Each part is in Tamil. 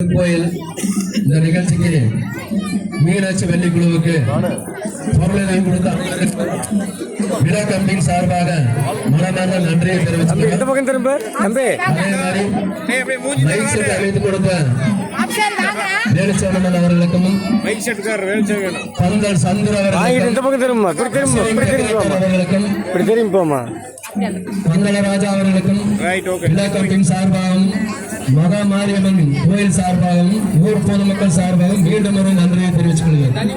கோயில் இந்த நிகழ்ச்சிக்கு மீனாட்சி வெள்ளி குழுவுக்கு பொருளை கொடுத்த விழா கமிட்டியின் சார்பாக மனமார்ந்த நன்றியை தெரிவித்துக் அமைத்து கொடுத்த வேலுச்சேவன் அவர்களுக்கும் பந்தல் சந்திர அவர்களுக்கும் மங்களராஜா அவர்களுக்கும் விழா கமிட்டியின் சார்பாகவும் மகா மாரியம்மன் கோயில் சார்பாகவும் ஊர் பொதுமக்கள் சார்பாகவும் மீண்டும் ஒரு நன்றியை தெரிவித்துக் கொள்கிறேன்.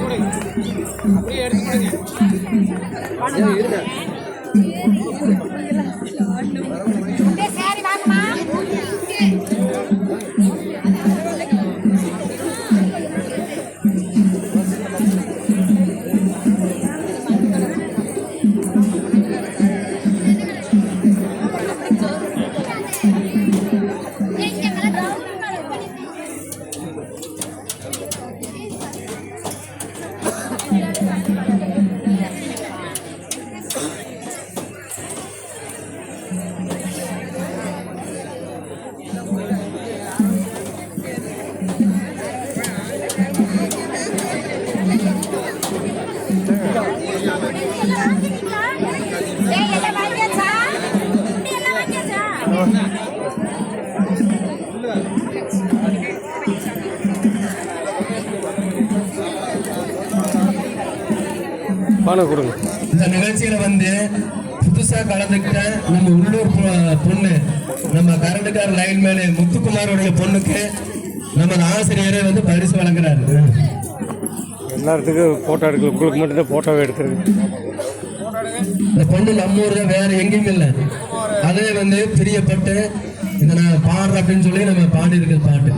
இந்த நிகழ்ச்சியில புதுசா கலந்துக்கிட்ட நம்ம உள்ளூர் பொண்ணு நம்ம கரண்டுக்கார லைன் மேலே முத்துக்குமாரோடைய பொண்ணுக்கு நம்ம ஆசிரியரே பரிசு வழங்குறாரு. எல்லாத்துக்கும் போட்டோ எடுக்கல, உங்களுக்கு மட்டும்தான் போட்டோவை எடுக்கிறது. இந்த பொண்ணு நம்ம ஊர்ல வேற எங்கேயும் இல்லை. அதே பிரியப்பட்டு இதை நான் பாடுறேன் அப்படின்னு சொல்லி நம்ம பாடி இருக்கிற பாட்டு.